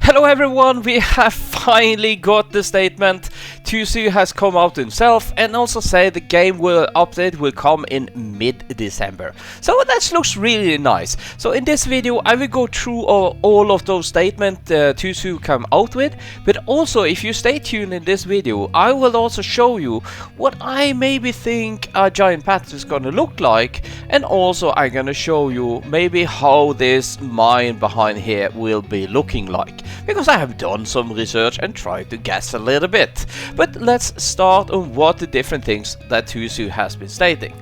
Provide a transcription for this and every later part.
Hello everyone, we have finally got the statement. Tusu has come out himself and also said the game update will come in mid-December. So that looks really nice. So in this video I will go through all of those statements Tusu come out with, but also if you stay tuned in this video I will also show you what I maybe think a giant path is gonna look like, and also I'm gonna show you maybe how this mine behind here will be looking like, because I have done some research and tried to guess a little bit. But let's start on what the different things that Tusu has been stating.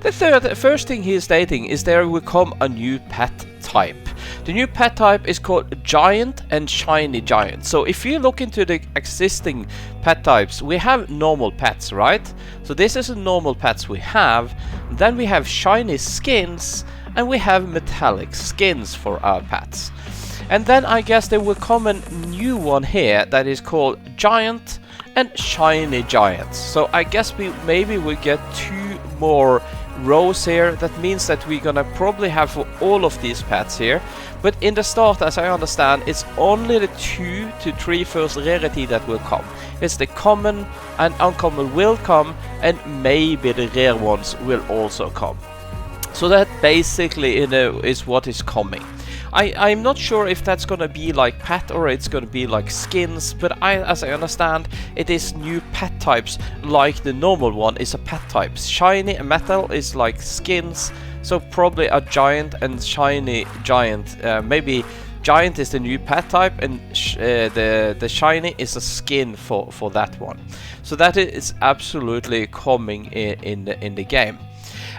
The first thing he is stating is there will come a new pet type. The new pet type is called Giant and Shiny Giant. So if you look into the existing pet types, we have normal pets, right? So this is the normal pets we have. Then we have shiny skins and we have metallic skins for our pets. And then I guess there will come a new one here that is called Giant and Shiny Giants. So I guess we maybe will get 2 more rows here. That means that we're gonna probably have for all of these pets here. But in the start, as I understand, it's only the 2 to 3 first rarity that will come. It's the common and uncommon will come, and maybe the rare ones will also come. So that basically is what is coming. I'm not sure if that's gonna be like pet or it's gonna be like skins, but as I understand, it is new pet types, like the normal one is a pet type. Shiny and metal is like skins, so probably a giant and shiny giant. Maybe giant is the new pet type and the shiny is a skin for that one. So that is absolutely coming in the game.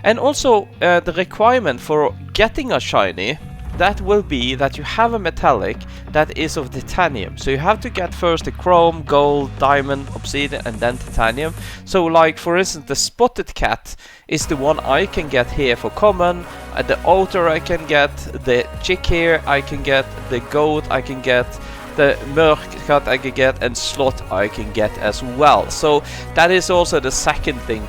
And also the requirement for getting a shiny, that will be that you have a metallic that is of titanium. So you have to get first the chrome, gold, diamond, obsidian and then titanium. So like for instance the spotted cat is the one I can get here for common, the otter I can get, the chick here I can get, the goat I can get, the murk cat I can get, and slot I can get as well. So that is also the second thing.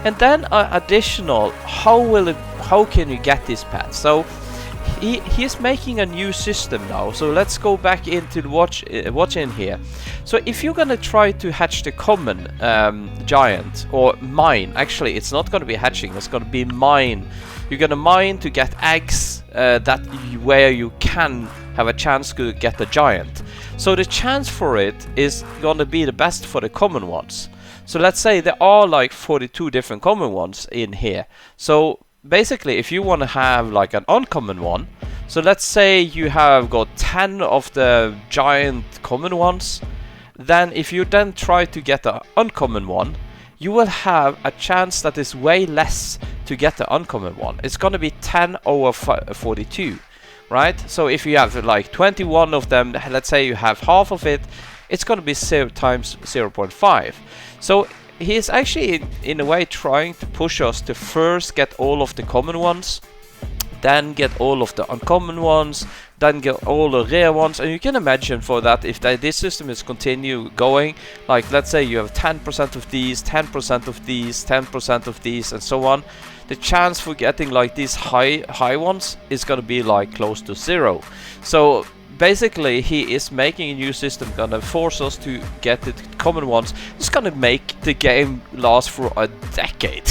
And then additional, how can you get this pet? So he's making a new system now, so let's go back into the watch in here. So if you're gonna try to hatch the common giant or mine, actually it's not gonna be hatching, it's gonna be mine. You're gonna mine to get eggs where you can have a chance to get the giant. So the chance for it is gonna be the best for the common ones. So let's say there are like 42 different common ones in here. So basically if you want to have like an uncommon one, so let's say you have got 10 of the giant common ones, then if you then try to get the uncommon one, you will have a chance that is way less to get the uncommon one. It's gonna be 10 over 42, right? So if you have like 21 of them, let's say you have half of it, it's gonna be 0 times 0.5. So he is actually in a way trying to push us to first get all of the common ones, then get all of the uncommon ones, then get all the rare ones. And you can imagine for that, if this system is continue going, like let's say you have 10% of these, 10% of these, 10% of these and so on, the chance for getting like these high ones is gonna be like close to 0. So basically he is making a new system gonna force us to get the common ones. It's gonna make the game last for a decade.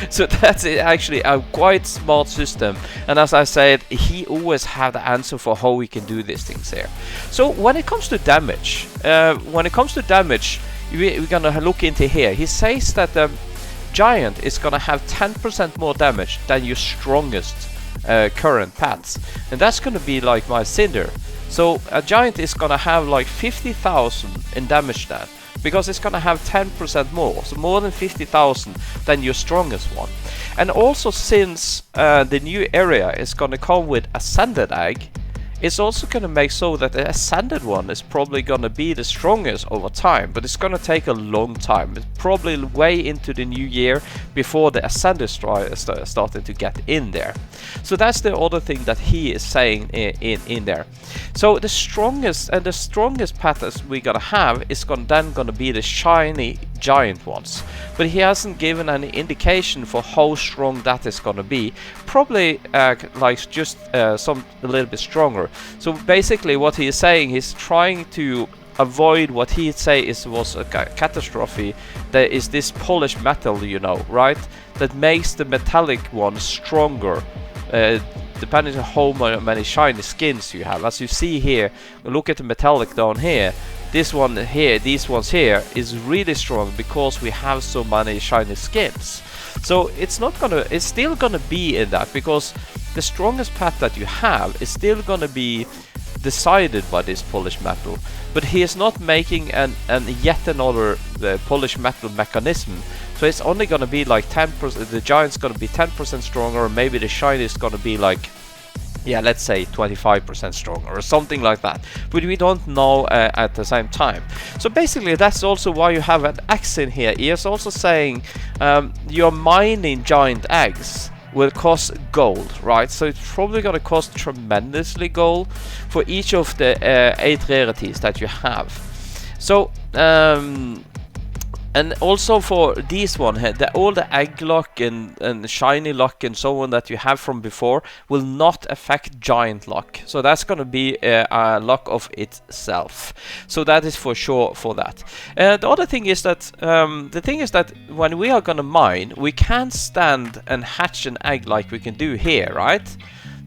So that's actually a quite smart system, and as I said, he always had the answer for how we can do these things here. So when it comes to damage, we're gonna look into here. He says that the giant is gonna have 10% more damage than your strongest current pets, and that's gonna be like my cinder. So a giant is gonna have like 50,000 in damage then, because it's gonna have 10% more, so more than 50,000 than your strongest one. And also since the new area is gonna come with ascended egg, it's also gonna make so that the ascended one is probably gonna be the strongest over time, but it's gonna take a long time. It's probably way into the new year before the ascended starting to get in there. So that's the other thing that he is saying in there. So the strongest patterns we're gonna have is then gonna be the shiny giant ones, but he hasn't given any indication for how strong that is gonna be. Probably like just a little bit stronger. So basically what he is saying, he's trying to avoid what he say was a catastrophe. There is this polished metal, you know, right, that makes the metallic one stronger, depending on how many shiny skins you have. As you see here, look at the metallic down here. This one here, these ones here, is really strong because we have so many shiny skins. So it's still gonna be in that, because the strongest pet that you have is still gonna be decided by this polished metal. But he is not making yet another polished metal mechanism. So it's only gonna be like 10%. The giant's gonna be 10% stronger, or maybe the shiny is gonna be like, yeah, let's say 25% stronger or something like that. But we don't know at the same time. So basically that's also why you have an X in here. He is also saying you're mining giant eggs will cost gold, right? So it's probably going to cost tremendously gold for each of the 8 rarities that you have. So and also for this one, all the egg luck and shiny luck and so on that you have from before will not affect giant luck. So that's going to be a luck of itself. So that is for sure for that. The other thing is that when we are going to mine, we can't stand and hatch an egg like we can do here, right?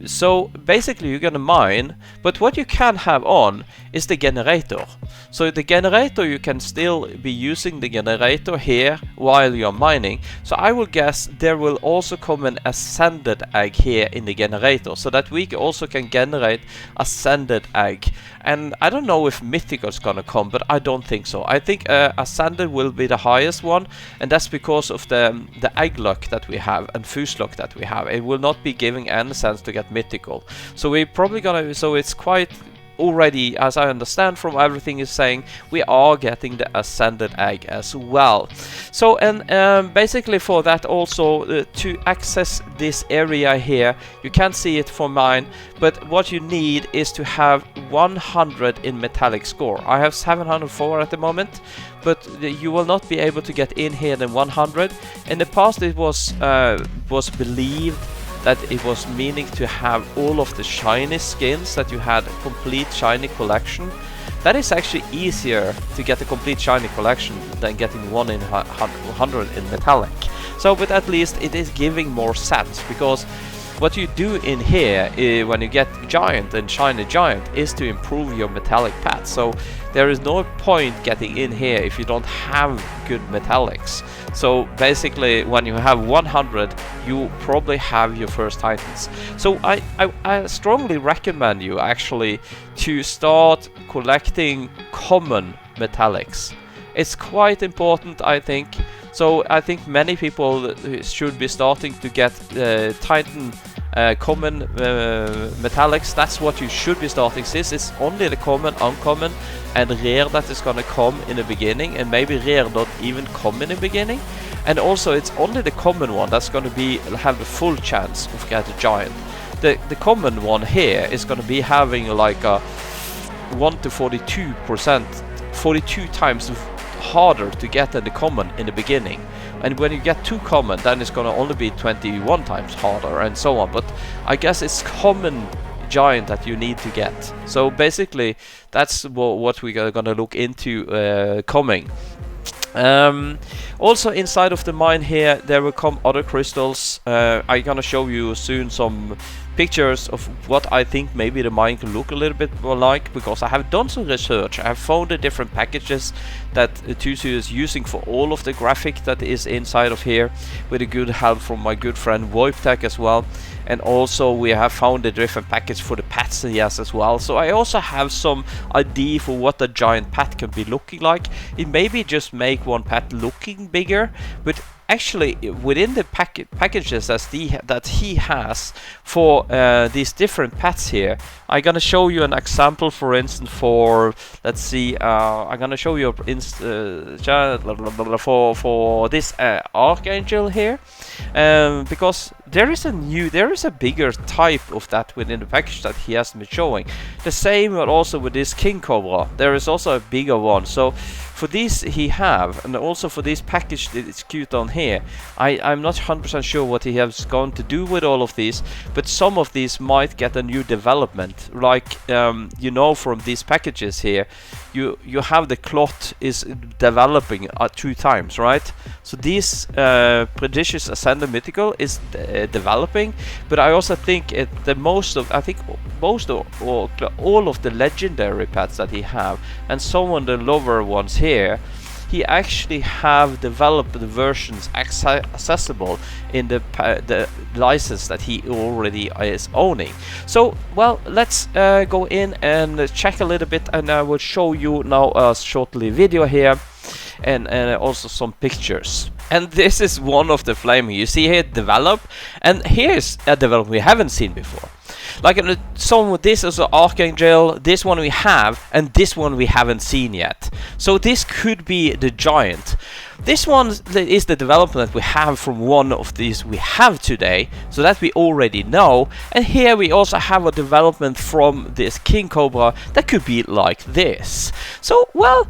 So basically you're gonna mine, but what you can have on is the generator. So the generator, you can still be using the generator here while you're mining. So I will guess there will also come an ascended egg here in the generator, so that we also can generate ascended egg. And I don't know if mythical is gonna come, but I don't think so. I think ascended will be the highest one, and that's because of the egg luck that we have and fuse luck that we have. It will not be giving any sense to get mythical. So we're probably gonna, so it's quite already, as I understand from everything is saying, we are getting the ascended egg as well. So and basically for that also to access this area here, you can't see it for mine, but what you need is to have 100 in metallic score. I have 704 at the moment, but you will not be able to get in here than 100. In the past it was believed that it was meaning to have all of the shiny skins, that you had a complete shiny collection. That is actually easier to get a complete shiny collection than getting 1 in 100 in metallic. So but at least it is giving more sense, because what you do in here when you get giant and shiny giant is to improve your metallic pets. So there is no point getting in here if you don't have good metallics. So basically when you have 100, you probably have your first titans. So I strongly recommend you actually to start collecting common metallics. It's quite important, I think. So I think many people should be starting to get Titan common metallics. That's what you should be starting, since it's only the common, uncommon and rare that is gonna come in the beginning, and maybe rare not even come in the beginning. And also it's only the common one that's gonna have the full chance of getting a giant. The common one here is gonna be having like a 1 to 42%, 42 times harder to get than the common in the beginning. And when you get 2 common, then it's gonna only be 21 times harder and so on. But I guess it's common giant that you need to get. So basically that's what we're gonna look into coming. Also inside of the mine here there will come other crystals. I'm gonna show you soon some pictures of what I think maybe the mine can look a little bit more like, because I have done some research. I have found the different packages that Tusu is using for all of the graphic that is inside of here, with a good help from my good friend VoIPTech as well. And also we have found a different package for the pets he has as well. So I also have some idea for what the giant pet can be looking like. It maybe just make one pet looking bigger, but actually within the packages that he has for these different pets here, I'm gonna show you an example. For instance, for let's see, I'm gonna show you for this archangel here, because there is a bigger type of that within the package that he has been showing. The same also with this king cobra, there is also a bigger one. So for these he have, and also for this package that is cute on here, I'm not 100% sure what he has going to do with all of these, but some of these might get a new development. Like you know, from these packages here, you have the cloth is developing 2 times, right? So this Prodigious Ascender Mythical is developing, but I also think most of all of the legendary pets that he have, and some of the lower ones here, he actually have developed the versions accessible in the license that he already is owning. So, well, let's go in and check a little bit, and I will show you now a shortly video here, and also some pictures. And this is one of the flaming. You see here develop, and here's a development we haven't seen before. Like some of this is an Archangel, this one we have, and this one we haven't seen yet. So this could be the Giant. This one is the development that we have from one of these we have today, so that we already know. And here we also have a development from this King Cobra that could be like this. So, well,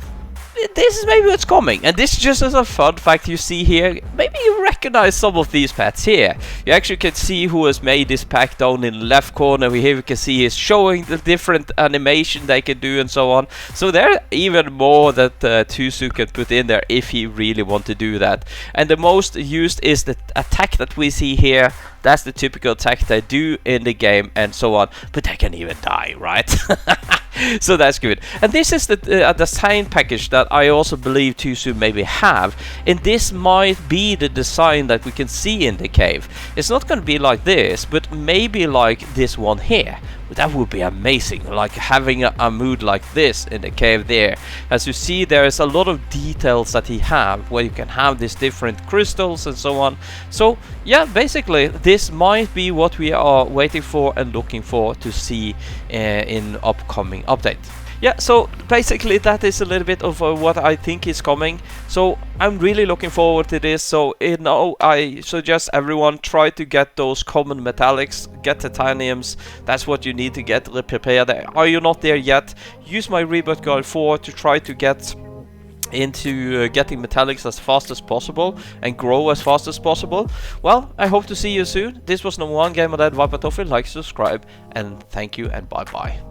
this is maybe what's coming, and this just as a fun fact you see here. Maybe you recognize some of these pets here. You actually can see who has made this pack down in the left corner. Here we can see is showing the different animation they can do and so on. So there are even more that Tusu can put in there if he really want to do that. And the most used is the attack that we see here. That's the typical attack they do in the game and so on, but they can even die, right? So that's good. And this is the design package that I also believe Tusu maybe have, and this might be the design that we can see in the cave. It's not going to be like this, but maybe like this one here. That would be amazing, like having a mood like this in the cave there. As you see, there is a lot of details that he have, where you can have these different crystals and so on. So yeah, basically this might be what we are waiting for and looking for to see in upcoming update. Yeah, so basically that is a little bit of what I think is coming. So I'm really looking forward to this. So I suggest everyone try to get those common metallics, get titaniums. That's what you need to get prepared. Are you not there yet? Use my rebirth guide 4 to try to get into getting metallics as fast as possible and grow as fast as possible. Well, I hope to see you soon. This was number 1 Gamer Dad Viper Toffee. Like, subscribe, and thank you, and bye bye.